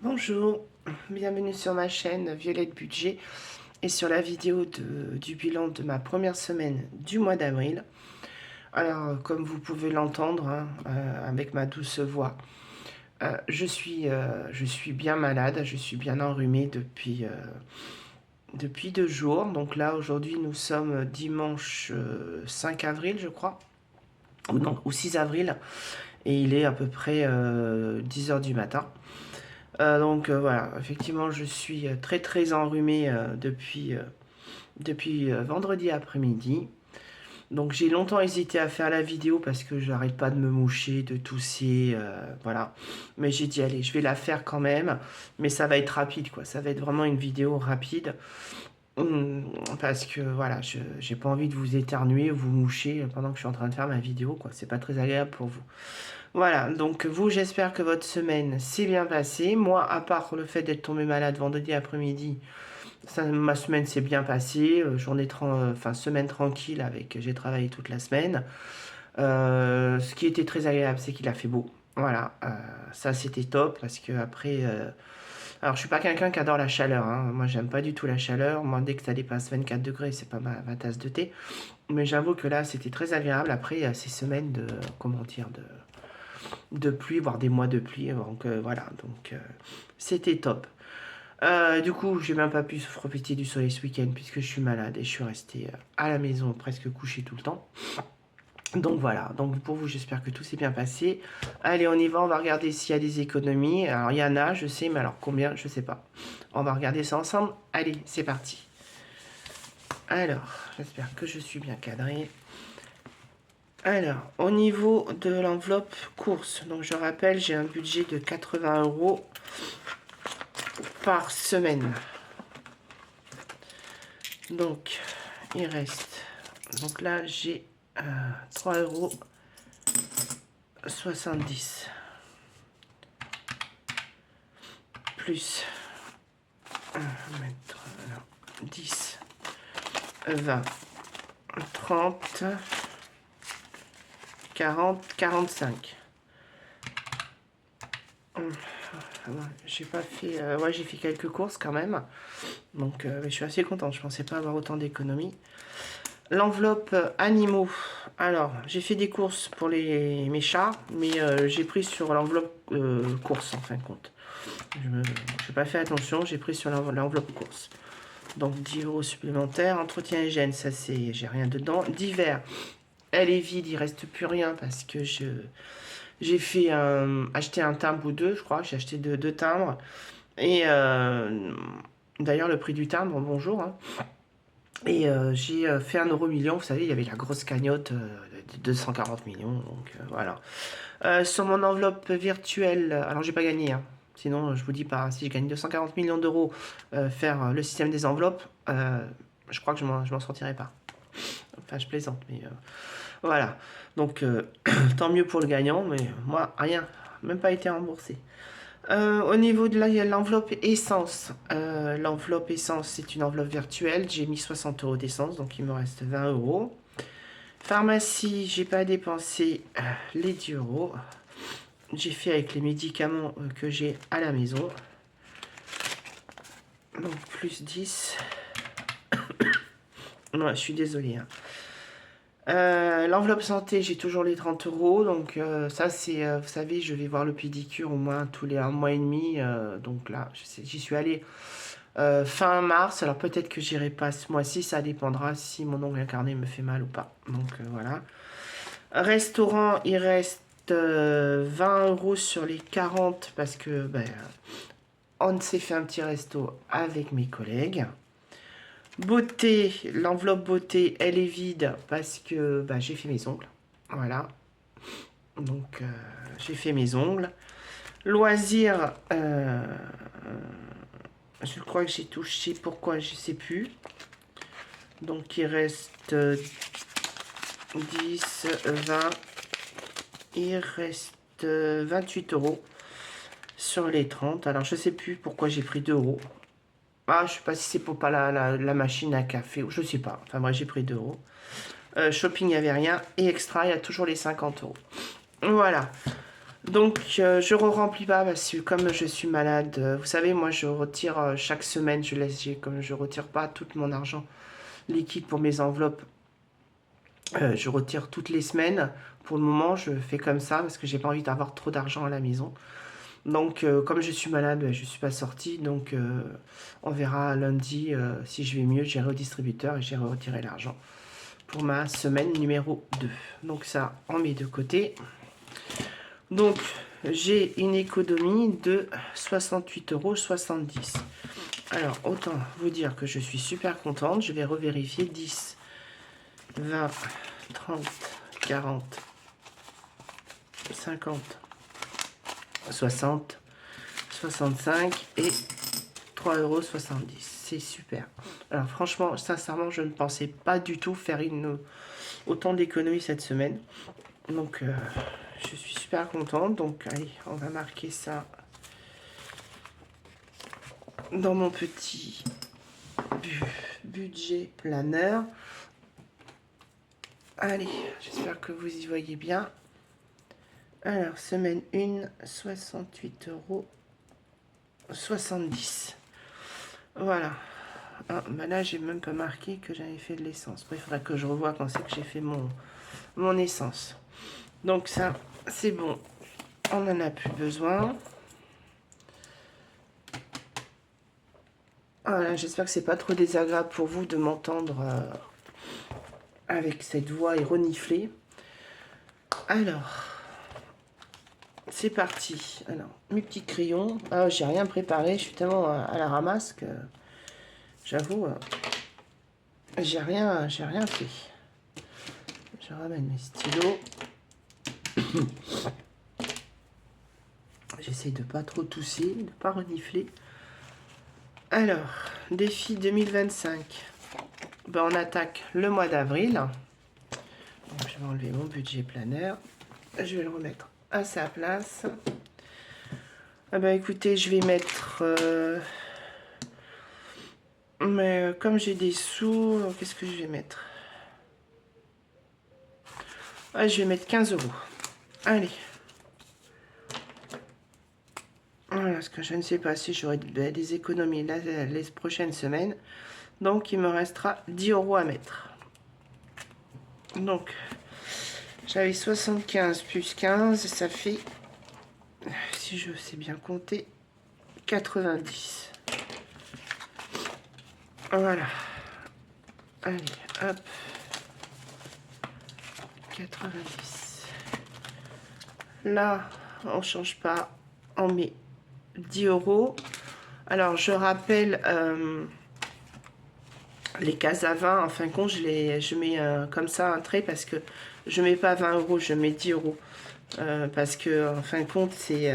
Bonjour, bienvenue sur ma chaîne Violette Budget et sur la vidéo du bilan de ma première semaine du mois d'avril. Alors, comme vous pouvez l'entendre avec ma douce voix, je suis bien malade, je suis bien enrhumée depuis 2 jours. Donc là, aujourd'hui, nous sommes dimanche 5 avril, je crois, ou non, ou 6 avril, et il est à peu près 10 heures du matin. Voilà, effectivement, je suis très très enrhumée depuis vendredi après-midi. Donc j'ai longtemps hésité à faire la vidéo parce que j'arrête pas de me moucher, de tousser, voilà. Mais j'ai dit allez, je vais la faire quand même, mais ça va être rapide quoi. Ça va être vraiment une vidéo rapide. Parce que voilà, j'ai pas envie de vous éternuer, vous moucher pendant que je suis en train de faire ma vidéo quoi. C'est pas très agréable pour vous. Voilà, donc vous, j'espère que votre semaine s'est bien passée. Moi, à part le fait d'être tombée malade vendredi après-midi, ma semaine s'est bien passée. Semaine tranquille avec, j'ai travaillé toute la semaine. Ce qui était très agréable, c'est qu'il a fait beau. Voilà, ça c'était top parce que après, alors je suis pas quelqu'un qui adore la chaleur. Hein. Moi, j'aime pas du tout la chaleur. Moi, dès que ça dépasse 24 degrés, c'est pas ma tasse de thé. Mais j'avoue que là, c'était très agréable après ces semaines de, comment dire, de pluie, voire des mois de pluie. Donc c'était top. Du coup, j'ai même pas pu profiter du soleil ce week-end puisque je suis malade et je suis resté à la maison presque couché tout le temps. Donc voilà, donc pour vous, j'espère que tout s'est bien passé. Allez, on y va, on va regarder s'il y a des économies. Alors il y en a, je sais, mais alors combien, je sais pas. On va regarder ça ensemble. Allez, c'est parti. Alors, j'espère que je suis bien cadré. Alors, au niveau de l'enveloppe course, donc je rappelle, j'ai un budget de 80 € par semaine. Donc, il reste. Donc là, j'ai 3,70 € plus 10, 20, 30, 40, 45. J'ai pas fait. Ouais, j'ai fait quelques courses quand même. Donc, je suis assez contente. Je pensais pas avoir autant d'économies. L'enveloppe animaux. Alors, j'ai fait des courses pour mes chats, mais j'ai pris sur l'enveloppe course en fin de compte. Je n'ai pas fait attention, j'ai pris sur l'enveloppe course. Donc 10 € supplémentaires. Entretien hygiène, ça c'est, j'ai rien dedans. Divers, elle est vide, il reste plus rien parce que j'ai fait acheter un timbre ou deux, je crois. J'ai acheté deux timbres. Et d'ailleurs, le prix du timbre, bonjour. Hein. Et j'ai fait 1 € million. Vous savez, il y avait la grosse cagnotte de 240 millions. Donc voilà. Sur mon enveloppe virtuelle, alors j'ai pas gagné. Hein. Sinon, je vous dis pas, si je gagne 240 millions d'euros, faire le système des enveloppes, je crois que je m'en sortirai pas. Enfin, je plaisante, mais voilà. Donc, tant mieux pour le gagnant, mais moi, rien, même pas été remboursé. Au niveau de l'enveloppe essence, c'est une enveloppe virtuelle. J'ai mis 60 € d'essence, donc il me reste 20 €. Pharmacie, j'ai pas dépensé les 10 €. J'ai fait avec les médicaments que j'ai à la maison. Donc plus 10. Non, je suis désolée. Hein. L'enveloppe santé, j'ai toujours les 30 €. Donc ça, c'est, vous savez, je vais voir le pédicure au moins tous les 1 mois et demi. Donc là, j'y suis allée fin mars. Alors peut-être que j'irai pas ce mois-ci. Ça dépendra si mon ongle incarné me fait mal ou pas. Donc voilà. Restaurant, il reste 20 € sur les 40 parce que ben, on s'est fait un petit resto avec mes collègues. Beauté, l'enveloppe beauté, elle est vide parce que bah, j'ai fait mes ongles. Voilà. Donc, j'ai fait mes ongles. Loisirs, je crois que j'ai touché. Pourquoi, je sais plus. Donc, il reste 10, 20. Il reste 28 € sur les 30. Alors, je sais plus pourquoi j'ai pris 2 €. Ah, je sais pas si c'est pour pas la machine à café ou je sais pas. Enfin bref, j'ai pris 2 €. Shopping, il n'y avait rien. Et extra, il y a toujours les 50 €. Voilà. Donc, je ne remplis pas parce que comme je suis malade, vous savez, moi, je retire chaque semaine, comme je retire pas tout mon argent liquide pour mes enveloppes, je retire toutes les semaines. Pour le moment, je fais comme ça parce que j'ai pas envie d'avoir trop d'argent à la maison. Donc, comme je suis malade, je ne suis pas sortie. Donc, on verra lundi si je vais mieux. J'irai au distributeur et j'irai retirer l'argent pour ma semaine numéro 2. Donc, ça, on met de côté. Donc, j'ai une économie de 68,70 €. Alors, autant vous dire que je suis super contente. Je vais revérifier 10, 20, 30, 40, 50, 60, 65 et 3,70 €. C'est super. Alors, franchement, sincèrement, je ne pensais pas du tout faire autant d'économies cette semaine. Donc, je suis super contente. Donc, allez, on va marquer ça dans mon petit budget planeur. Allez, j'espère que vous y voyez bien. Alors, semaine 1, 68,70 €. Voilà. Ah, bah là, j'ai même pas marqué que j'avais fait de l'essence. Il faudrait que je revoie quand c'est que j'ai fait mon essence. Donc ça, c'est bon. On n'en a plus besoin. Voilà, j'espère que c'est pas trop désagréable pour vous de m'entendre avec cette voix reniflée. Alors, c'est parti. Alors, mes petits crayons. Ah, j'ai rien préparé. Je suis tellement à la ramasse que j'avoue, j'ai rien fait. Je ramène mes stylos. J'essaye de pas trop tousser, de pas renifler. Alors, défi 2025. Ben, on attaque le mois d'avril. Donc, je vais enlever mon budget planeur. Je vais le remettre à sa place. Ah ben, écoutez, je vais mettre... mais comme j'ai des sous, qu'est-ce que je vais mettre? Ah, je vais mettre 15 €. Allez. Voilà, parce que je ne sais pas si j'aurai des économies les prochaines semaines. Donc, il me restera 10 € à mettre. Donc, j'avais 75 plus 15, ça fait, si je sais bien compter, 90. Voilà. Allez, hop. 90. Là, on change pas. On met 10 €. Alors, je rappelle les cases à 20. En fin de compte, je mets comme ça un trait parce que je mets pas 20 €, je mets 10 €. Parce que, en fin de compte, c'est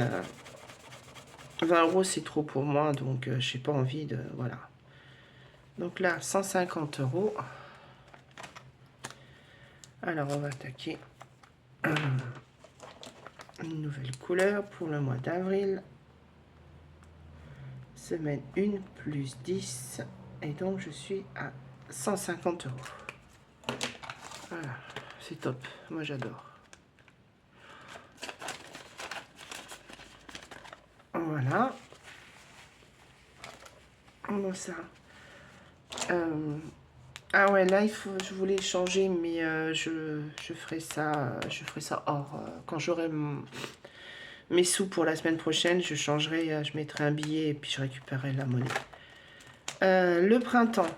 20 €, c'est trop pour moi. Donc, j'ai pas envie de... Voilà. Donc là, 150 €. Alors, on va attaquer une nouvelle couleur pour le mois d'avril. Semaine 1 plus 10. Et donc, je suis à 150 €. Voilà, c'est top. Moi, j'adore. Voilà. Comment ça Ah ouais, là, je voulais changer, mais je ferai ça hors. Quand j'aurai mes sous pour la semaine prochaine, je changerai, je mettrai un billet et puis je récupérerai la monnaie. Le printemps.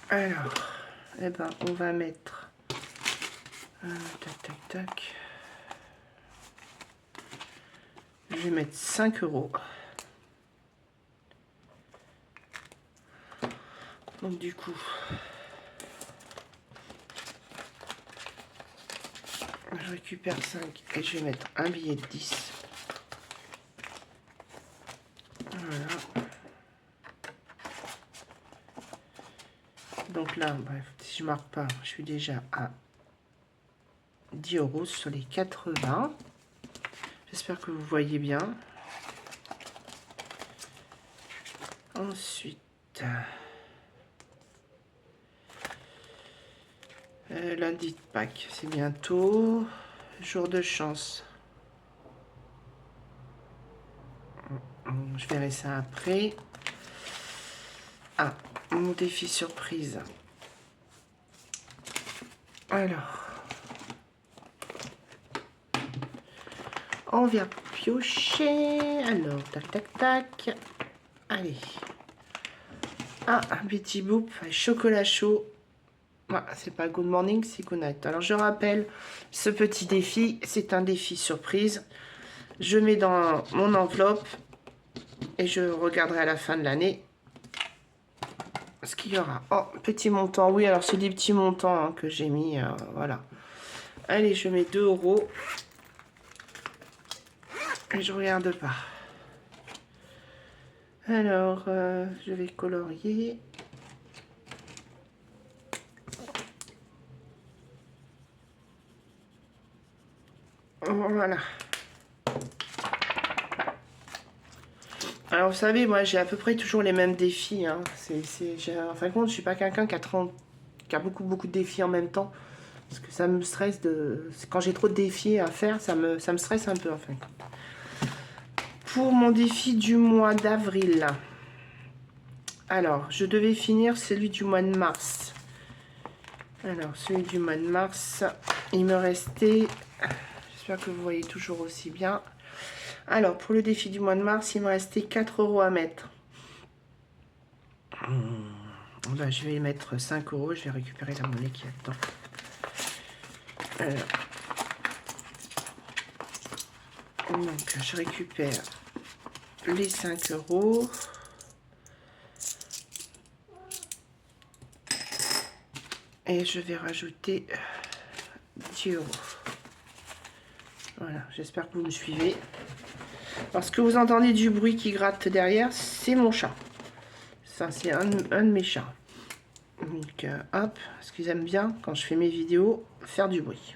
Alors, eh ben, on va mettre... tac, tac, tac. Je vais mettre 5 €. Donc du coup, je récupère 5 et je vais mettre un billet de 10. Voilà. Donc là, bref, si je marque pas, je suis déjà à 10 € sur les 80. J'espère que vous voyez bien. Ensuite, Lundi de Pâques, c'est bientôt. Jour de chance. Je verrai ça après. Ah, mon défi surprise. Alors, on vient piocher. Alors, tac, tac, tac. Allez. Ah, un petit boop, chocolat chaud. Ah, c'est pas good morning, c'est good night. Alors, je rappelle, ce petit défi, c'est un défi surprise. Je mets dans mon enveloppe et je regarderai à la fin de l'année ce qu'il y aura. Oh, petit montant. Oui, alors c'est des petits montants que j'ai mis. Voilà. Allez, je mets 2 €. Et je regarde pas. Alors, je vais colorier. Voilà. Alors, vous savez, moi, j'ai à peu près toujours les mêmes défis. Hein. En fin de compte, je suis pas quelqu'un qui a beaucoup de défis en même temps. Parce que ça me stresse de... Quand j'ai trop de défis à faire, ça me stresse un peu, en fin de compte. Pour mon défi du mois d'avril. Alors, je devais finir celui du mois de mars. Alors, celui du mois de mars, il me restait... J'espère que vous voyez toujours aussi bien. Alors, pour le défi du mois de mars, il me restait 4 € à mettre. Ben, je vais mettre 5 €. Je vais récupérer la monnaie qui est dedans. Donc, je récupère les 5 €. Et je vais rajouter 10 €. Voilà, j'espère que vous me suivez. Parce que vous entendez du bruit qui gratte derrière, c'est mon chat. Ça, c'est un de mes chats. Donc, hop, parce qu'ils aiment bien, quand je fais mes vidéos, faire du bruit.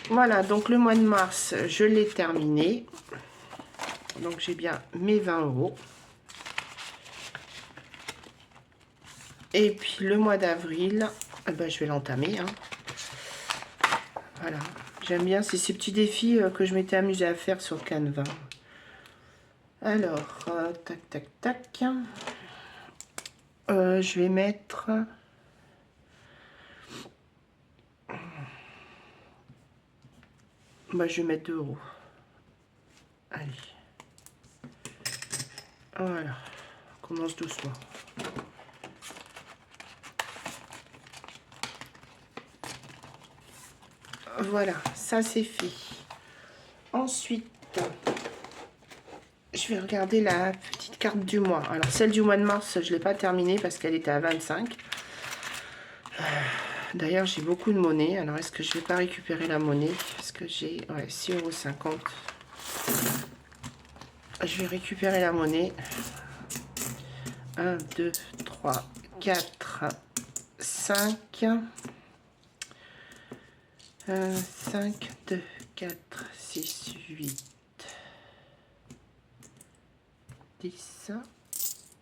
Voilà, donc le mois de mars, je l'ai terminé. Donc, j'ai bien mes 20 €. Et puis, le mois d'avril, ben, je vais l'entamer. Hein. Voilà. J'aime bien, c'est ces petits défis que je m'étais amusée à faire sur Canva. Alors, tac, tac, tac. Je vais mettre... Bah, je vais mettre 2 €. Allez. Voilà. On commence doucement. Voilà, ça c'est fait. Ensuite, je vais regarder la petite carte du mois. Alors, celle du mois de mars, je ne l'ai pas terminée parce qu'elle était à 25. D'ailleurs, j'ai beaucoup de monnaie. Alors, est-ce que je ne vais pas récupérer la monnaie? Parce que j'ai 6,50 €. Je vais récupérer la monnaie. 1, 2, 3, 4, 5. 5, 2, 4, 6, 8, 10.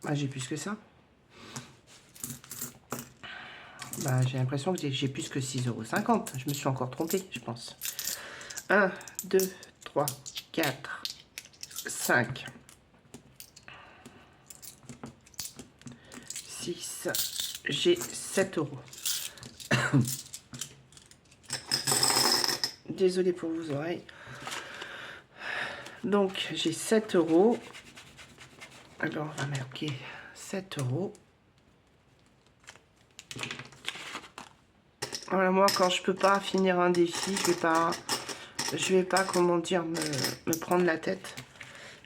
Ah, j'ai plus que ça. Bah, j'ai l'impression que j'ai plus que 6,50 €. Je me suis encore trompée, je pense. 1, 2, 3, 4, 5, 6. J'ai 7 €. Désolée pour vos oreilles. Donc, j'ai 7 €. Alors, on va marquer 7 €. Voilà, moi, quand je peux pas finir un défi, je vais pas, comment dire, me prendre la tête.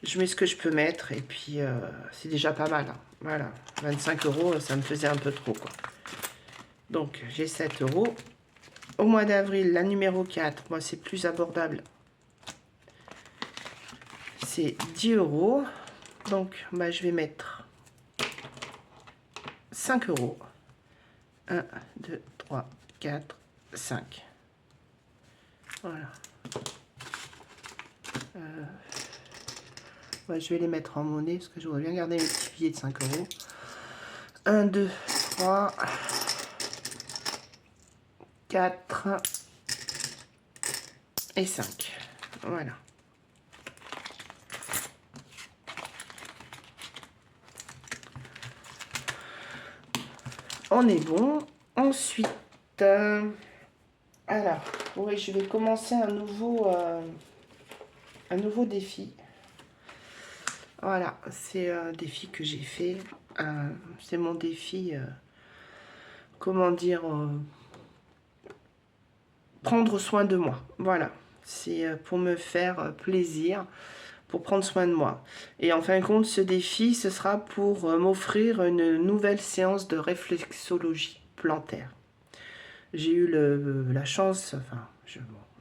Je mets ce que je peux mettre et puis c'est déjà pas mal. Hein. Voilà, 25 €, ça me faisait un peu trop, quoi. Donc, j'ai 7 €. Au mois d'avril, la numéro 4, moi, c'est plus abordable. C'est 10 €. Donc, bah, je vais mettre 5 €. 1, 2, 3, 4, 5. Voilà. Ouais, je vais les mettre en monnaie parce que je voudrais bien garder mes petits billets de 5 €. 1, 2, 3, 4 et 5. Voilà. On est bon. Ensuite, alors, oui, je vais commencer un nouveau défi. Voilà, c'est un défi que j'ai fait. C'est mon défi, comment dire, prendre soin de moi. Voilà, c'est pour me faire plaisir, pour prendre soin de moi. Et en fin de compte, ce défi, ce sera pour m'offrir une nouvelle séance de réflexologie plantaire. J'ai eu la chance, enfin,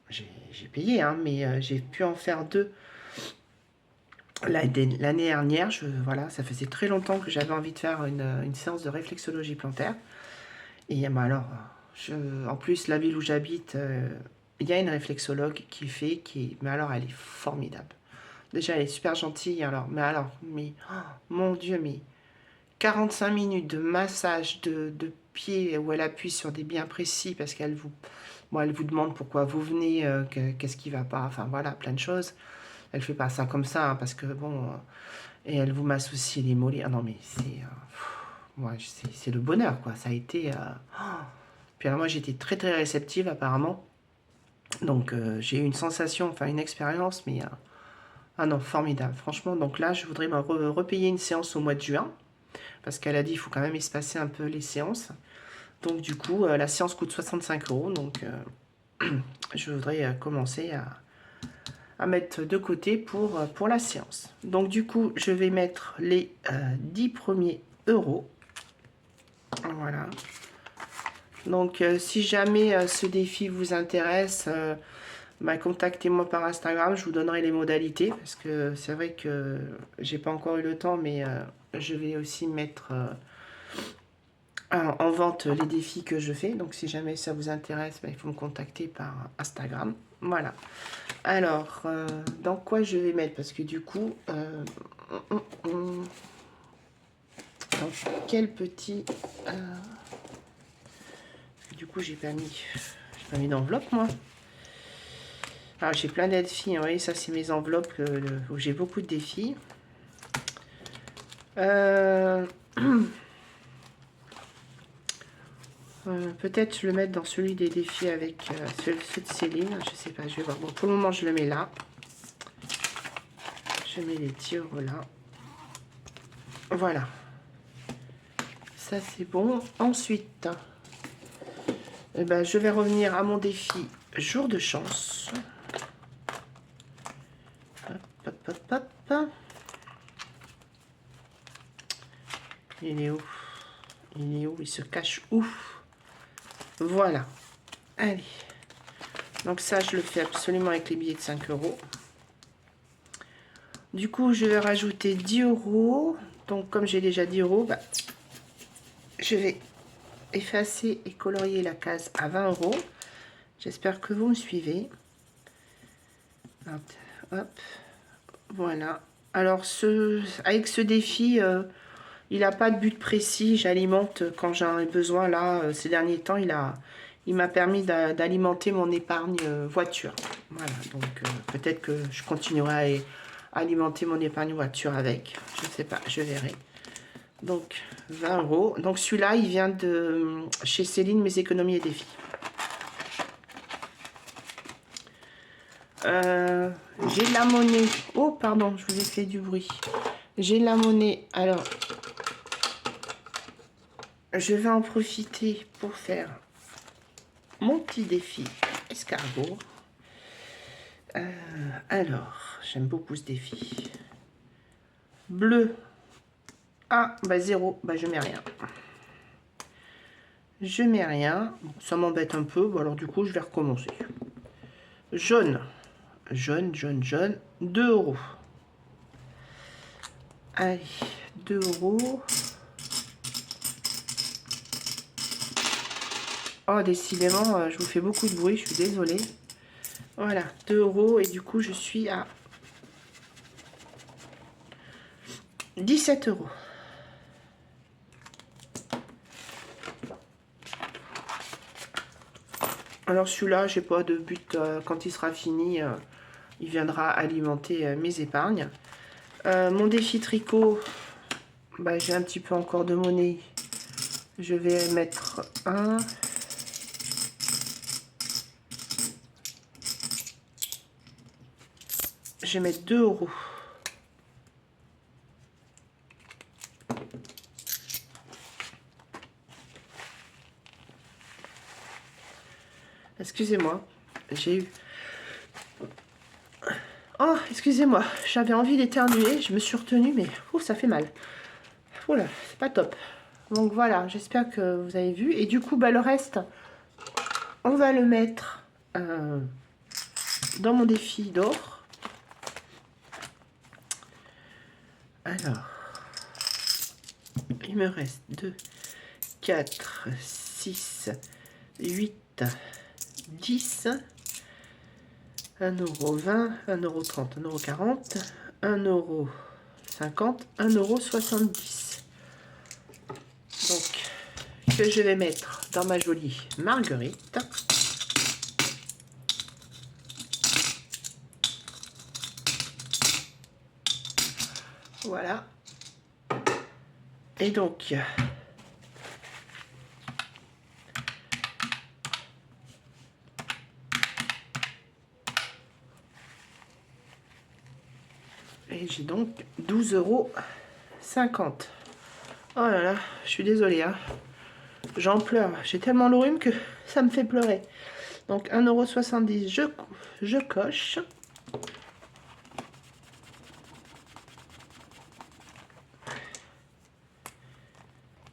j'ai payé, hein, mais j'ai pu en faire 2 l'année dernière. Voilà, ça faisait très longtemps que j'avais envie de faire une séance de réflexologie plantaire. Et alors, en plus, la ville où j'habite, il y a une réflexologue mais alors elle est formidable. Déjà, elle est super gentille, mais oh, mon Dieu, mais 45 minutes de massage de pieds où elle appuie sur des biens précis parce qu'elle elle vous demande pourquoi vous venez, qu'est-ce qui va pas, enfin voilà, plein de choses. Elle fait pas ça comme ça, hein, parce que bon, et elle vous masse aussi les mollets. Ah non, mais c'est le bonheur, quoi. Ça a été. Puis alors moi, j'étais très très réceptive apparemment. Donc j'ai eu une sensation, enfin une expérience, mais ah non, formidable, franchement. Donc là, je voudrais me repayer une séance au mois de juin, parce qu'elle a dit il faut quand même espacer un peu les séances. Donc du coup, la séance coûte 65 €, donc je voudrais commencer à mettre de côté pour la séance. Donc du coup, je vais mettre les 10 premiers euros. Voilà. Donc si jamais ce défi vous intéresse, contactez-moi par Instagram, je vous donnerai les modalités, parce que c'est vrai que j'ai pas encore eu le temps, mais je vais aussi mettre en vente les défis que je fais. Donc si jamais ça vous intéresse, il faut me contacter par Instagram. Voilà. Alors, dans quoi je vais mettre? Parce que du coup, dans quel petit... du coup, j'ai pas mis d'enveloppe, moi. Alors, j'ai plein de défis. Vous voyez, ça, c'est mes enveloppes où j'ai beaucoup de défis. Peut-être le mettre dans celui des défis avec ceux de Céline. Je sais pas, je vais voir. Bon, pour le moment, je le mets là. Je mets les 10 € là. Voilà. Ça, c'est bon. Ensuite, je vais revenir à mon défi jour de chance. Hop, hop, hop, hop. Il est où? Il est où? Il se cache où? Voilà. Allez. Donc ça, je le fais absolument avec les billets de 5 €. Du coup, je vais rajouter 10 €. Donc, comme j'ai déjà 10 €, je vais effacer et colorier la case à 20 €. J'espère que vous me suivez. Hop, hop. Voilà. Alors, avec ce défi, il n'a pas de but précis. J'alimente quand j'en ai besoin. Là, ces derniers temps, il m'a permis d'alimenter mon épargne voiture. Voilà. Donc, peut-être que je continuerai à alimenter mon épargne voiture avec. Je ne sais pas, je verrai. Donc, 20 €. Donc, celui-là, il vient de chez Céline, mes économies et défis. J'ai de la monnaie. Oh, pardon, je vous ai fait du bruit. J'ai de la monnaie. Alors, je vais en profiter pour faire mon petit défi escargot. Alors, j'aime beaucoup ce défi. Bleu. Ah, 0. Je mets rien. Je mets rien. Ça m'embête un peu. Alors, du coup, je vais recommencer. Jaune. Jaune, jaune, jaune. 2 €. Allez, 2 €. Oh, décidément, je vous fais beaucoup de bruit, je suis désolée. Voilà, 2 € et du coup, je suis à 17 €. Alors celui-là, j'ai pas de but, quand il sera fini, il viendra alimenter mes épargnes. Mon défi tricot, bah, j'ai un petit peu encore de monnaie. Je vais mettre un. Je vais mettre 2 euros. Excusez-moi, j'ai eu... Oh, excusez-moi, j'avais envie d'éternuer, je me suis retenue, mais ça fait mal. Oula, c'est pas top. Donc voilà, j'espère que vous avez vu. Et du coup, bah, le reste, on va le mettre dans mon défi d'or. Alors, il me reste 2, 4, 6, 8, 10, 1,20 €, 1,30 €, 1,40 €, 1,50 €, 1,70 €. Donc, que je vais mettre dans ma jolie marguerite. Voilà. Et donc, et j'ai donc 12,50 €. Oh là là, je suis désolée, hein. J'en pleure. J'ai tellement le rhume que ça me fait pleurer. Donc 1,70 €, je coche.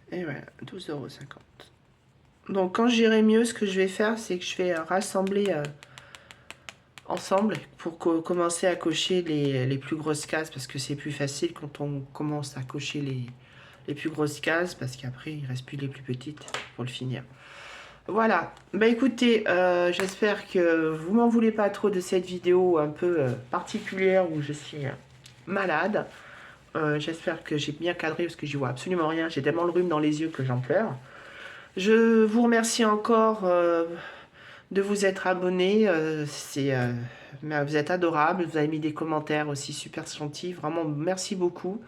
Et voilà, 12,50 €. Donc quand j'irai mieux, ce que je vais faire, c'est que je vais rassembler ensemble pour commencer à cocher les plus grosses cases, parce que c'est plus facile quand on commence à cocher les plus grosses cases, parce qu'après il ne reste plus les plus petites pour le finir. Voilà, bah écoutez, j'espère que vous m'en voulez pas trop de cette vidéo un peu particulière où je suis malade. J'espère que j'ai bien cadré parce que j'y vois absolument rien. J'ai tellement le rhume dans les yeux que j'en pleure. Je vous remercie encore de vous être abonné. Vous êtes adorables. Vous avez mis des commentaires aussi super gentils. Vraiment, merci beaucoup.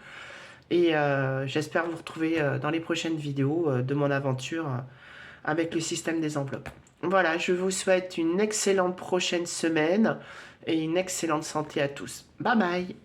Et j'espère vous retrouver dans les prochaines vidéos de mon aventure avec le système des enveloppes. Voilà, je vous souhaite une excellente prochaine semaine et une excellente santé à tous. Bye bye!